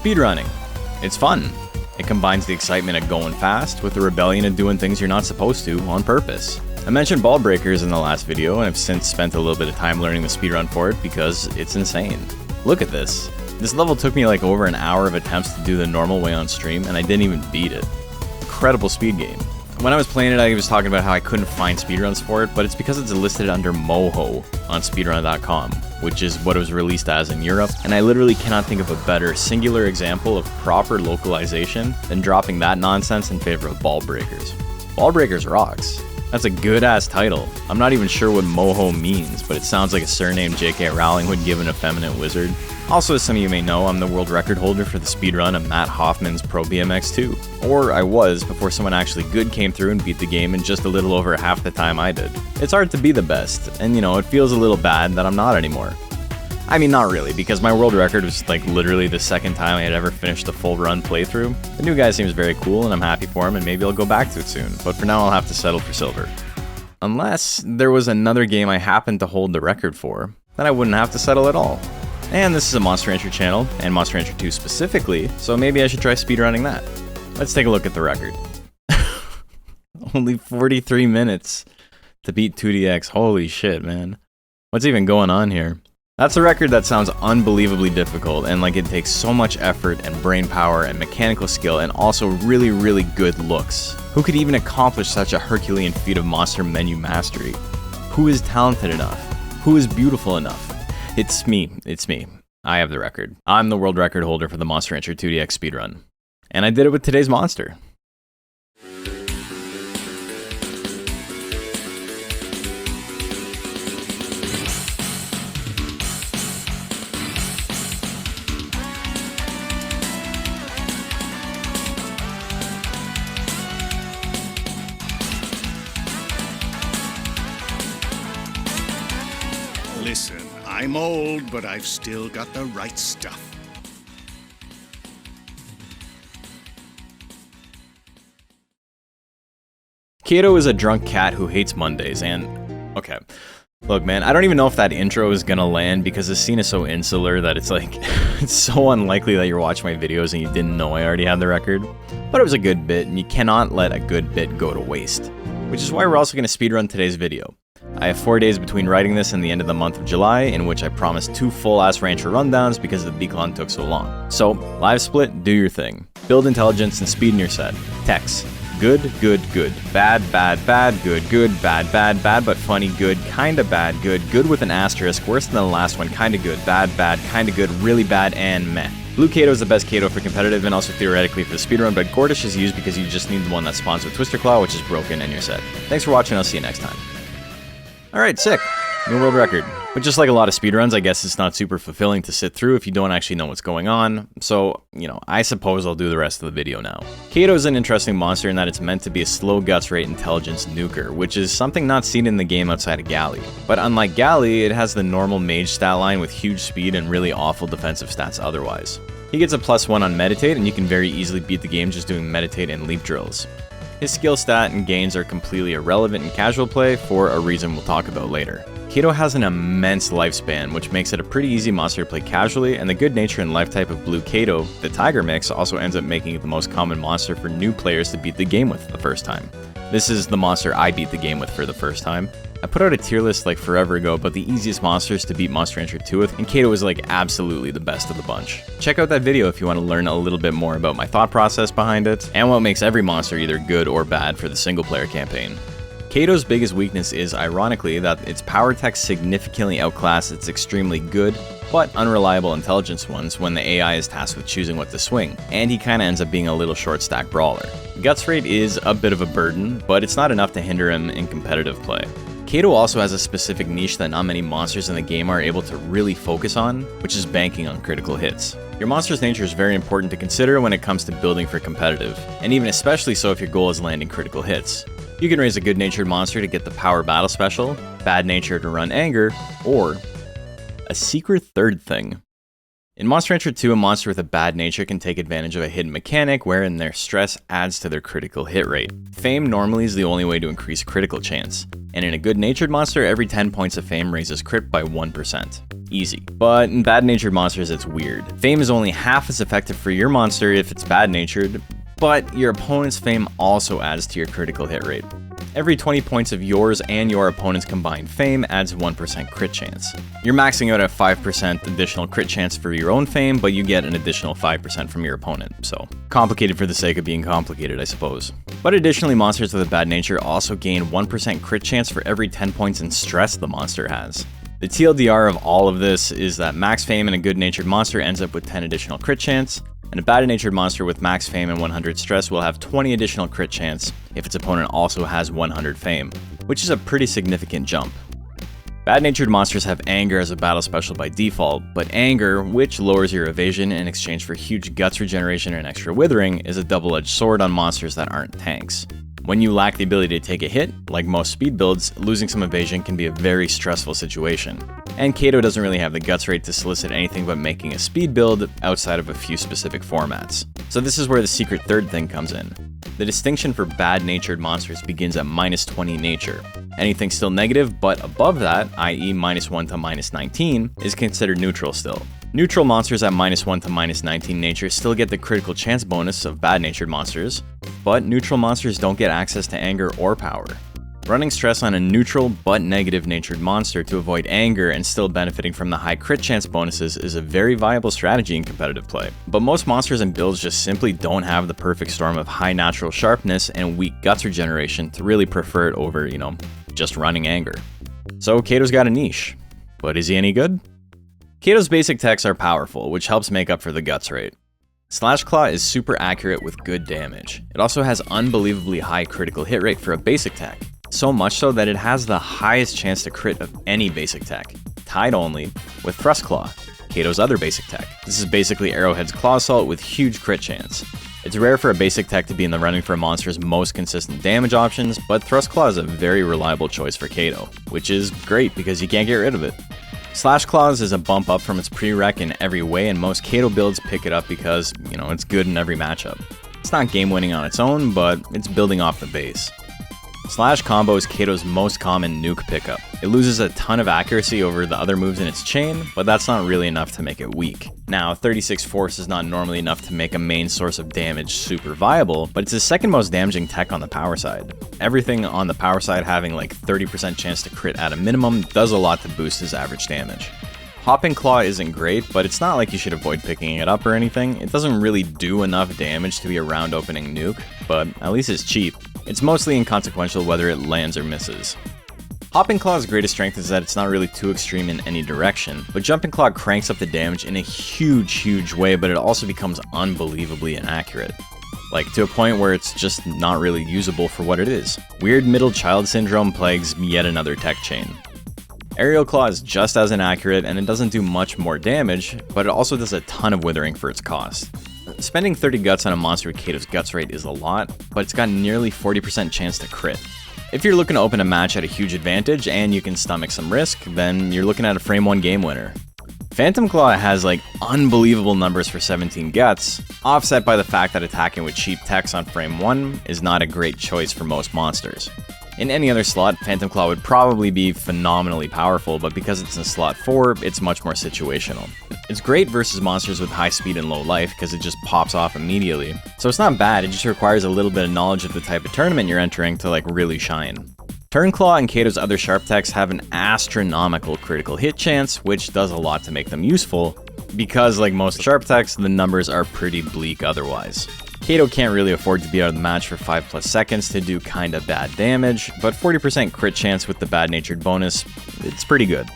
Speedrunning. It's fun. It combines the excitement of going fast with the rebellion of doing things you're not supposed to on purpose. I mentioned ball breakers in the last video, and I've since spent a little bit of time learning the speedrun for it because it's insane. Look at this. This level took me like over an hour of attempts to do the normal way on stream, and I didn't even beat it. Incredible speed game. When I was playing it, I was talking about how I couldn't find speedruns for it, but it's because it's listed under Moho on speedrun.com, which is what it was released as in Europe, and I literally cannot think of a better singular example of proper localization than dropping that nonsense in favor of Ball Breakers. Ball Breakers rocks. That's a good-ass title. I'm not even sure what Moho means, but it sounds like a surname J.K. Rowling would give an effeminate wizard. Also, as some of you may know, I'm the world record holder for the speedrun of Matt Hoffman's Pro BMX 2. Or I was, before someone actually good came through and beat the game in just a little over half the time I did. It's hard to be the best, and it feels a little bad that I'm not anymore. I mean, not really, because my world record was like literally the second time I had ever finished a full run playthrough. The new guy seems very cool, and I'm happy for him, and maybe I'll go back to it soon, but for now I'll have to settle for silver. Unless there was another game I happened to hold the record for, then I wouldn't have to settle at all. And this is a Monster Rancher channel, and Monster Rancher 2 specifically, so maybe I should try speedrunning that. Let's take a look at the record. Only 43 minutes to beat 2DX. Holy shit, man. What's even going on here? That's a record that sounds unbelievably difficult, and like it takes so much effort and brain power and mechanical skill and also really, really good looks. Who could even accomplish such a Herculean feat of monster menu mastery? Who is talented enough? Who is beautiful enough? It's me. I have the record. I'm the world record holder for the Monster Rancher 2DX speedrun. And I did it with today's monster. Listen, I'm old, but I've still got the right stuff. Kato is a drunk cat who hates Mondays, and... okay. Look, man, I don't even know if that intro is gonna land because the scene is so insular that it's like... it's so unlikely that you're watching my videos and you didn't know I already had the record. But it was a good bit, and you cannot let a good bit go to waste. Which is why we're also gonna speedrun today's video. I have 4 days between writing this and the end of the month of July, in which I promised 2 full-ass Rancher rundowns because the declon took so long. So, live split, do your thing. Build intelligence and speed in your set. Text. Good, good, good. Bad, bad, bad, good, good, bad, bad, bad, but funny, good, kinda bad, good, good with an asterisk, worse than the last one, kinda good, bad, bad, kinda good, really bad, and meh. Blue Kato is the best Kato for competitive and also theoretically for the speedrun, but Gordish is used because you just need the one that spawns with Twister Claw, which is broken in your set. Thanks for watching, I'll see you next time. Alright, sick. New world record. But just like a lot of speedruns, I guess it's not super fulfilling to sit through if you don't actually know what's going on, so, I suppose I'll do the rest of the video now. Kato is an interesting monster in that it's meant to be a slow guts rate intelligence nuker, which is something not seen in the game outside of Galley. But unlike Galley, it has the normal mage stat line with huge speed and really awful defensive stats otherwise. He gets a +1 on meditate, and you can very easily beat the game just doing meditate and leap drills. His skill stat and gains are completely irrelevant in casual play for a reason we'll talk about later. Kato has an immense lifespan, which makes it a pretty easy monster to play casually, and the good nature and life type of Blue Kato, the Tiger mix, also ends up making it the most common monster for new players to beat the game with the first time. This is the monster I beat the game with for the first time. I put out a tier list like forever ago about the easiest monsters to beat Monster Rancher 2 with, and Kato is like absolutely the best of the bunch. Check out that video if you want to learn a little bit more about my thought process behind it, and what makes every monster either good or bad for the single player campaign. Kato's biggest weakness is, ironically, that its power tech significantly outclass its extremely good, but unreliable intelligence ones when the AI is tasked with choosing what to swing, and he kinda ends up being a little short stack brawler. Guts rate is a bit of a burden, but it's not enough to hinder him in competitive play. Kato also has a specific niche that not many monsters in the game are able to really focus on, which is banking on critical hits. Your monster's nature is very important to consider when it comes to building for competitive, and even especially so if your goal is landing critical hits. You can raise a good-natured monster to get the power battle special, bad nature to run anger, or a secret third thing. In Monster Rancher 2, a monster with a bad nature can take advantage of a hidden mechanic wherein their stress adds to their critical hit rate. Fame normally is the only way to increase critical chance, and in a good-natured monster, every 10 points of fame raises crit by 1%. Easy. But in bad-natured monsters, it's weird. Fame is only half as effective for your monster if it's bad-natured, but your opponent's fame also adds to your critical hit rate. Every 20 points of yours and your opponent's combined fame adds 1% crit chance. You're maxing out at 5% additional crit chance for your own fame, but you get an additional 5% from your opponent, so complicated for the sake of being complicated, I suppose. But additionally, monsters with a bad nature also gain 1% crit chance for every 10 points in stress the monster has. The TLDR of all of this is that max fame in a good-natured monster ends up with 10 additional crit chance, and a bad-natured monster with max fame and 100 stress will have 20 additional crit chance if its opponent also has 100 fame, which is a pretty significant jump. Bad-natured monsters have anger as a battle special by default, but anger, which lowers your evasion in exchange for huge guts regeneration and extra withering, is a double-edged sword on monsters that aren't tanks. When you lack the ability to take a hit, like most speed builds, losing some evasion can be a very stressful situation. And Kato doesn't really have the guts rate to solicit anything but making a speed build outside of a few specific formats. So this is where the secret third thing comes in. The distinction for bad-natured monsters begins at minus 20 nature. Anything still negative but above that, i.e. minus 1 to minus 19, is considered neutral still. Neutral monsters at minus 1 to minus 19 nature still get the critical chance bonus of bad-natured monsters, but neutral monsters don't get access to anger or power. Running stress on a neutral but negative-natured monster to avoid anger and still benefiting from the high crit chance bonuses is a very viable strategy in competitive play. But most monsters and builds just simply don't have the perfect storm of high natural sharpness and weak guts regeneration to really prefer it over, just running anger. So Kato's got a niche. But is he any good? Kato's basic techs are powerful, which helps make up for the guts rate. Slash Claw is super accurate with good damage. It also has unbelievably high critical hit rate for a basic tech. So much so that it has the highest chance to crit of any basic tech, tied only with Thrust Claw, Kato's other basic tech. This is basically Arrowhead's Claw Assault with huge crit chance. It's rare for a basic tech to be in the running for a monster's most consistent damage options, but Thrust Claw is a very reliable choice for Kato, which is great because you can't get rid of it. Slash Claws is a bump up from its prereq in every way, and most Kato builds pick it up because, it's good in every matchup. It's not game winning on its own, but it's building off the base. Slash Combo is Kato's most common nuke pickup. It loses a ton of accuracy over the other moves in its chain, but that's not really enough to make it weak. Now, 36 force is not normally enough to make a main source of damage super viable, but it's the second most damaging tech on the power side. Everything on the power side having like 30% chance to crit at a minimum does a lot to boost his average damage. Hopping Claw isn't great, but it's not like you should avoid picking it up or anything. It doesn't really do enough damage to be a round opening nuke, but at least it's cheap. It's mostly inconsequential whether it lands or misses. Hopping Claw's greatest strength is that it's not really too extreme in any direction, but Jumping Claw cranks up the damage in a huge way, but it also becomes unbelievably inaccurate. Like, to a point where it's just not really usable for what it is. Weird middle child syndrome plagues yet another tech chain. Aerial Claw is just as inaccurate, and it doesn't do much more damage, but it also does a ton of withering for its cost. Spending 30 guts on a monster with Kato's guts rate is a lot, but it's got nearly 40% chance to crit. If you're looking to open a match at a huge advantage and you can stomach some risk, then you're looking at a frame 1 game winner. Phantom Claw has unbelievable numbers for 17 guts, offset by the fact that attacking with cheap techs on frame 1 is not a great choice for most monsters. In any other slot, Phantom Claw would probably be phenomenally powerful, but because it's in slot 4, it's much more situational. It's great versus monsters with high speed and low life because it just pops off immediately. So it's not bad, it just requires a little bit of knowledge of the type of tournament you're entering to really shine. Turn Claw and Kato's other sharp techs have an astronomical critical hit chance, which does a lot to make them useful, because like most sharp techs, the numbers are pretty bleak otherwise. Kato can't really afford to be out of the match for 5+ seconds to do kinda bad damage, but 40% crit chance with the bad-natured bonus, it's pretty good.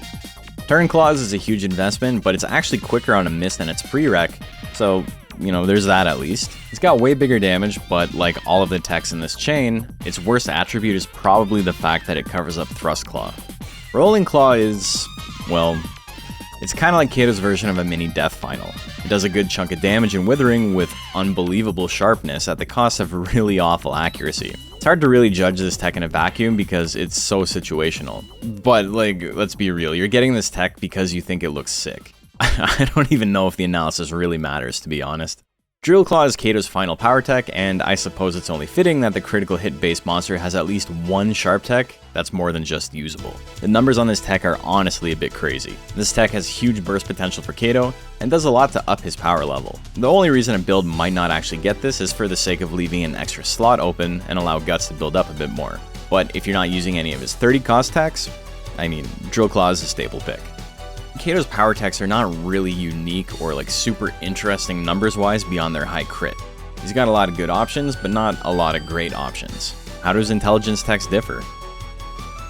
Turn Claws is a huge investment, but it's actually quicker on a miss than its prereq, so, there's that at least. It's got way bigger damage, but like all of the techs in this chain, its worst attribute is probably the fact that it covers up Thrust Claw. Rolling Claw is, it's kinda like Kato's version of a mini death final. It does a good chunk of damage and withering with unbelievable sharpness at the cost of really awful accuracy. It's hard to really judge this tech in a vacuum because it's so situational. But let's be real, you're getting this tech because you think it looks sick. I don't even know if the analysis really matters, to be honest. Drill Claw is Kato's final power tech, and I suppose it's only fitting that the critical hit based monster has at least one sharp tech that's more than just usable. The numbers on this tech are honestly a bit crazy. This tech has huge burst potential for Kato, and does a lot to up his power level. The only reason a build might not actually get this is for the sake of leaving an extra slot open and allow Guts to build up a bit more. But if you're not using any of his 30 cost techs, I mean, Drill Claw is a staple pick. Kato's power techs are not really unique or like super interesting numbers wise beyond their high crit. He's got a lot of good options, but not a lot of great options. How does intelligence techs differ?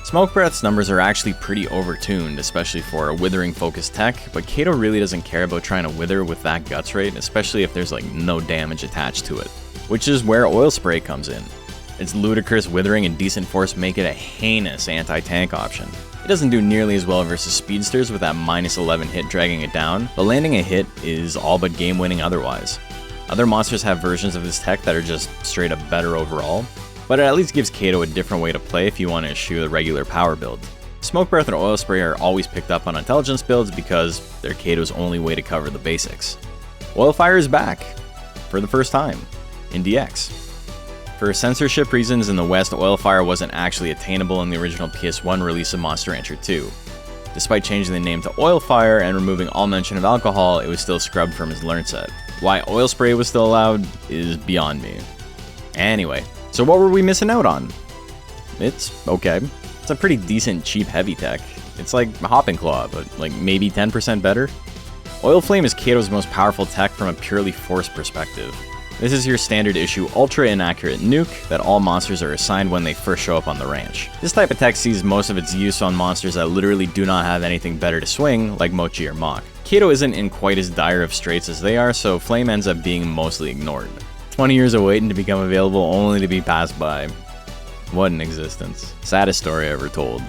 Smoke Breath's numbers are actually pretty overtuned, especially for a withering focused tech, but Kato really doesn't care about trying to wither with that guts rate, especially if there's like no damage attached to it. Which is where Oil Spray comes in. Its ludicrous withering and decent force make it a heinous anti-tank option. It doesn't do nearly as well versus speedsters with that -11 hit dragging it down, but landing a hit is all but game winning otherwise. Other monsters have versions of this tech that are just straight up better overall, but it at least gives Kato a different way to play if you want to eschew the regular power build. Smoke Breath and Oil Spray are always picked up on intelligence builds because they're Kato's only way to cover the basics. Oil Fire is back, for the first time, in DX. For censorship reasons in the West, Oil Fire wasn't actually attainable in the original PS1 release of Monster Rancher 2. Despite changing the name to Oil Fire and removing all mention of alcohol, it was still scrubbed from his learn set. Why Oil Spray was still allowed is beyond me. Anyway, so what were we missing out on? It's okay. It's a pretty decent cheap heavy tech. It's like Hopping Claw, but like maybe 10% better. Oil Flame is Kato's most powerful tech from a purely force perspective. This is your standard issue ultra inaccurate nuke that all monsters are assigned when they first show up on the ranch. This type of tech sees most of its use on monsters that literally do not have anything better to swing, like Mochi or Mach. Kato isn't in quite as dire of straits as they are, so Flame ends up being mostly ignored. 20 years of waiting to become available only to be passed by. What an existence. Saddest story ever told.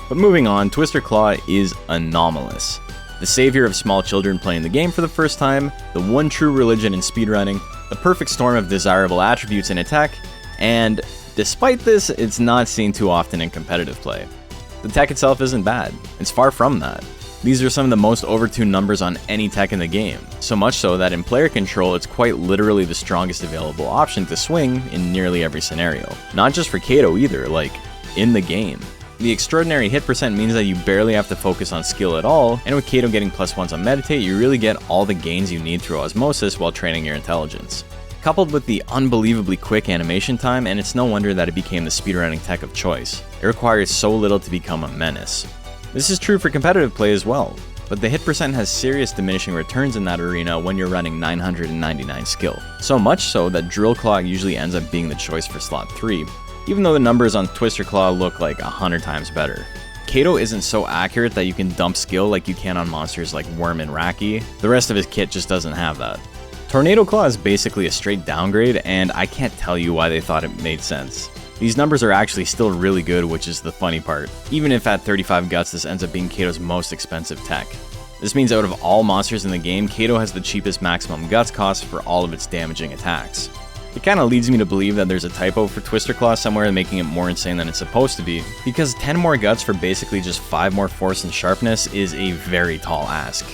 But moving on, Twister Claw is anomalous. The savior of small children playing the game for the first time, the one true religion in speedrunning, the perfect storm of desirable attributes in attack, and despite this, it's not seen too often in competitive play. The tech itself isn't bad, it's far from that. These are some of the most overtuned numbers on any tech in the game, so much so that in player control it's quite literally the strongest available option to swing in nearly every scenario. Not just for Kato either, like, in the game. The extraordinary hit percent means that you barely have to focus on skill at all, and with Kato getting +1s on Meditate, you really get all the gains you need through Osmosis while training your intelligence. Coupled with the unbelievably quick animation time, and it's no wonder that it became the speedrunning tech of choice. It requires so little to become a menace. This is true for competitive play as well, but the hit percent has serious diminishing returns in that arena when you're running 999 skill. So much so that Drill Claw usually ends up being the choice for slot 3. Even though the numbers on Twister Claw look like 100 times better. Kato isn't so accurate that you can dump skill like you can on monsters like Worm and Raki. The rest of his kit just doesn't have that. Tornado Claw is basically a straight downgrade, and I can't tell you why they thought it made sense. These numbers are actually still really good, which is the funny part. Even if at 35 guts this ends up being Kato's most expensive tech. This means out of all monsters in the game, Kato has the cheapest maximum guts cost for all of its damaging attacks. It kinda leads me to believe that there's a typo for Twister Claw somewhere making it more insane than it's supposed to be, because 10 more guts for basically just 5 more force and sharpness is a very tall ask.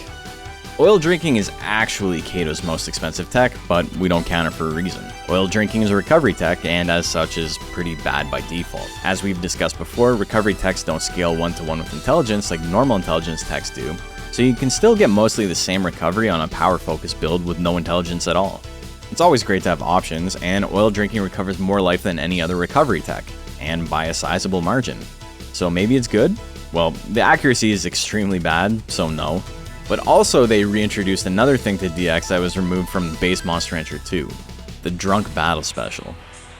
Oil Drinking is actually Kato's most expensive tech, but we don't count it for a reason. Oil Drinking is a recovery tech, and as such is pretty bad by default. As we've discussed before, recovery techs don't scale 1-to-1 with intelligence like normal intelligence techs do, so you can still get mostly the same recovery on a power-focused build with no intelligence at all. It's always great to have options, and Oil Drinking recovers more life than any other recovery tech, and by a sizable margin. So maybe it's good? Well, the accuracy is extremely bad, so no. But also they reintroduced another thing to DX that was removed from base Monster Rancher 2, the Drunk Battle Special.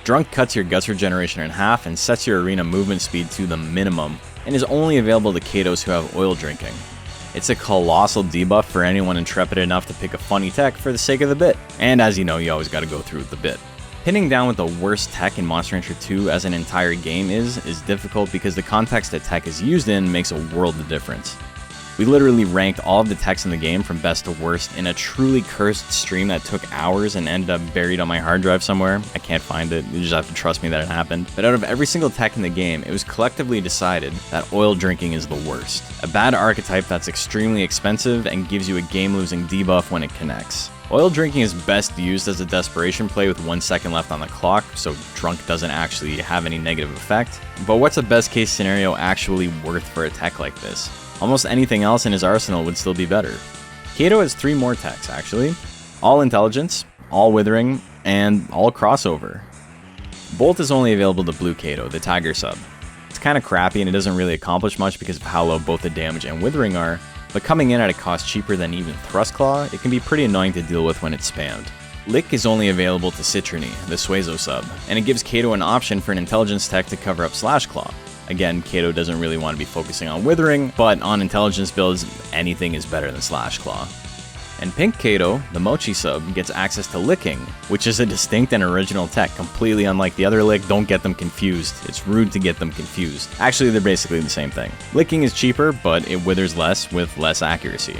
Drunk cuts your guts regeneration in half and sets your arena movement speed to the minimum, and is only available to Katos who have Oil Drinking. It's a colossal debuff for anyone intrepid enough to pick a funny tech for the sake of the bit. And as you know, you always gotta go through the bit. Pinning down what the worst tech in Monster Rancher 2 as an entire game is difficult because the context that tech is used in makes a world of difference. We literally ranked all of the techs in the game from best to worst in a truly cursed stream that took hours and ended up buried on my hard drive somewhere. I can't find it, you just have to trust me that it happened. But out of every single tech in the game, it was collectively decided that oil drinking is the worst. A bad archetype that's extremely expensive and gives you a game-losing debuff when it connects. Oil drinking is best used as a desperation play with 1 second left on the clock, so drunk doesn't actually have any negative effect. But what's a best case scenario actually worth for a tech like this? Almost anything else in his arsenal would still be better. Kato has 3 more techs actually. All intelligence, all withering, and all crossover. Bolt is only available to blue Kato, the Tiger sub. It's kinda crappy and it doesn't really accomplish much because of how low both the damage and withering are, but coming in at a cost cheaper than even Thrust Claw, it can be pretty annoying to deal with when it's spammed. Lick is only available to Citrony, the Suezo sub, and it gives Kato an option for an intelligence tech to cover up Slash Claw. Again, Kato doesn't really want to be focusing on withering, but on intelligence builds, anything is better than Slash Claw. And Pink Kato, the Mochi sub, gets access to Licking, which is a distinct and original tech, completely unlike the other Lick. Don't get them confused. It's rude to get them confused. Actually, they're basically the same thing. Licking is cheaper, but it withers less with less accuracy.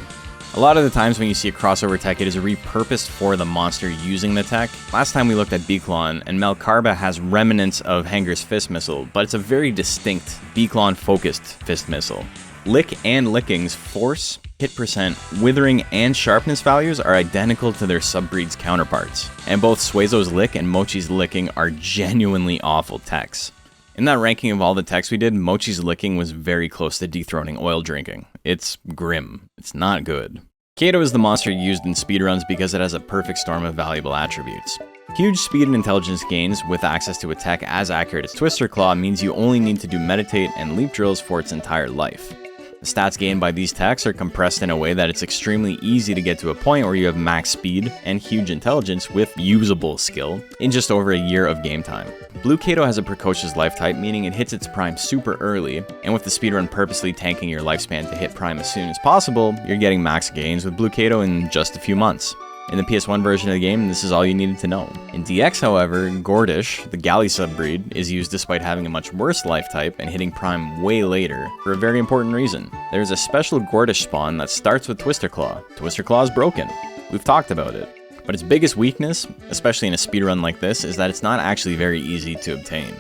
A lot of the times when you see a crossover tech, it is repurposed for the monster using the tech. Last time we looked at B-Klon, and Melkarba has remnants of Hanger's Fist Missile, but it's a very distinct B-Klon focused Fist Missile. Lick and Licking's force, hit percent, withering, and sharpness values are identical to their subbreed's counterparts, and both Suezo's Lick and Mochi's Licking are genuinely awful techs. In that ranking of all the techs we did, Mochi's Licking was very close to dethroning oil drinking. It's grim. It's not good. Kato is the monster used in speedruns because it has a perfect storm of valuable attributes. Huge speed and intelligence gains with access to a tech as accurate as Twister Claw means you only need to do meditate and leap drills for its entire life. The stats gained by these techs are compressed in a way that it's extremely easy to get to a point where you have max speed and huge intelligence with usable skill in just over a year of game time. Blue Kato has a precocious life type, meaning it hits its prime super early, and with the speedrun purposely tanking your lifespan to hit prime as soon as possible, you're getting max gains with Blue Kato in just a few months. In the PS1 version of the game, this is all you needed to know. In DX, however, Gordish, the Galley subbreed, is used despite having a much worse life type and hitting prime way later for a very important reason. There's a special Gordish spawn that starts with Twister Claw. Twister Claw is broken. We've talked about it. But its biggest weakness, especially in a speedrun like this, is that it's not actually very easy to obtain.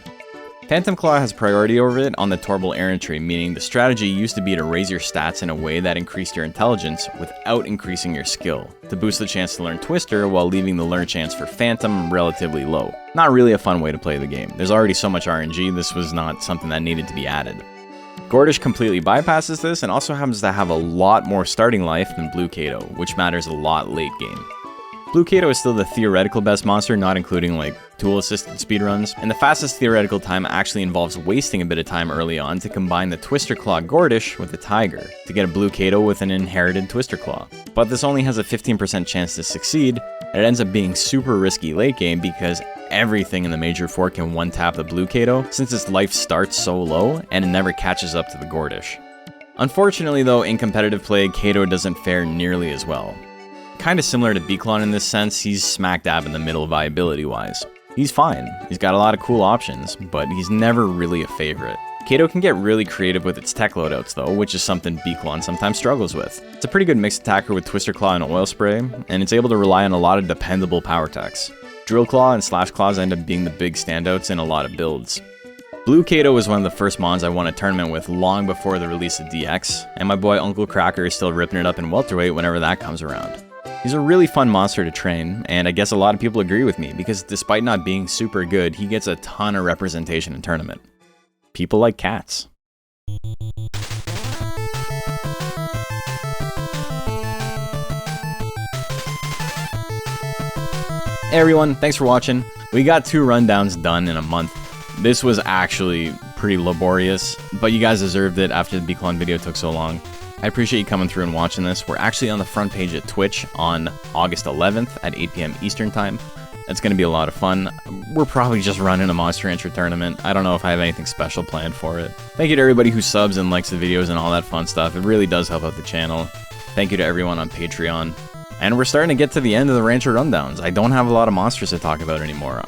Phantom Claw has priority over it on the Torbil Errantry, meaning the strategy used to be to raise your stats in a way that increased your intelligence without increasing your skill, to boost the chance to learn Twister while leaving the learn chance for Phantom relatively low. Not really a fun way to play the game. There's already so much RNG, this was not something that needed to be added. Gordish completely bypasses this and also happens to have a lot more starting life than Blue Kato, which matters a lot late game. Blue Kato is still the theoretical best monster, not including like tool-assisted speedruns, and the fastest theoretical time actually involves wasting a bit of time early on to combine the Twister Claw Gordish with the Tiger, to get a Blue Kato with an inherited Twister Claw. But this only has a 15% chance to succeed, and it ends up being super risky late game because everything in the Major 4 can one-tap the Blue Kato, since its life starts so low, and it never catches up to the Gordish. Unfortunately though, in competitive play, Kato doesn't fare nearly as well. Kinda similar to B-Klon in this sense, he's smack dab in the middle viability-wise. He's fine, he's got a lot of cool options, but he's never really a favorite. Kato can get really creative with its tech loadouts though, which is something B-Klon sometimes struggles with. It's a pretty good mixed attacker with Twister Claw and Oil Spray, and it's able to rely on a lot of dependable power techs. Drill Claw and Slash Claws end up being the big standouts in a lot of builds. Blue Kato was one of the first mons I won a tournament with long before the release of DX, and my boy Uncle Cracker is still ripping it up in welterweight whenever that comes around. He's a really fun monster to train, and I guess a lot of people agree with me, because despite not being super good, he gets a ton of representation in tournament. People like cats. Hey everyone, thanks for watching. We got 2 rundowns done in a month. This was actually pretty laborious, but you guys deserved it after the B-Klon video took so long. I appreciate you coming through and watching this. We're actually on the front page at Twitch on August 11th at 8 p.m. Eastern Time. That's going to be a lot of fun. We're probably just running a Monster Rancher tournament. I don't know if I have anything special planned for it. Thank you to everybody who subs and likes the videos and all that fun stuff. It really does help out the channel. Thank you to everyone on Patreon. And we're starting to get to the end of the Rancher rundowns. I don't have a lot of monsters to talk about anymore.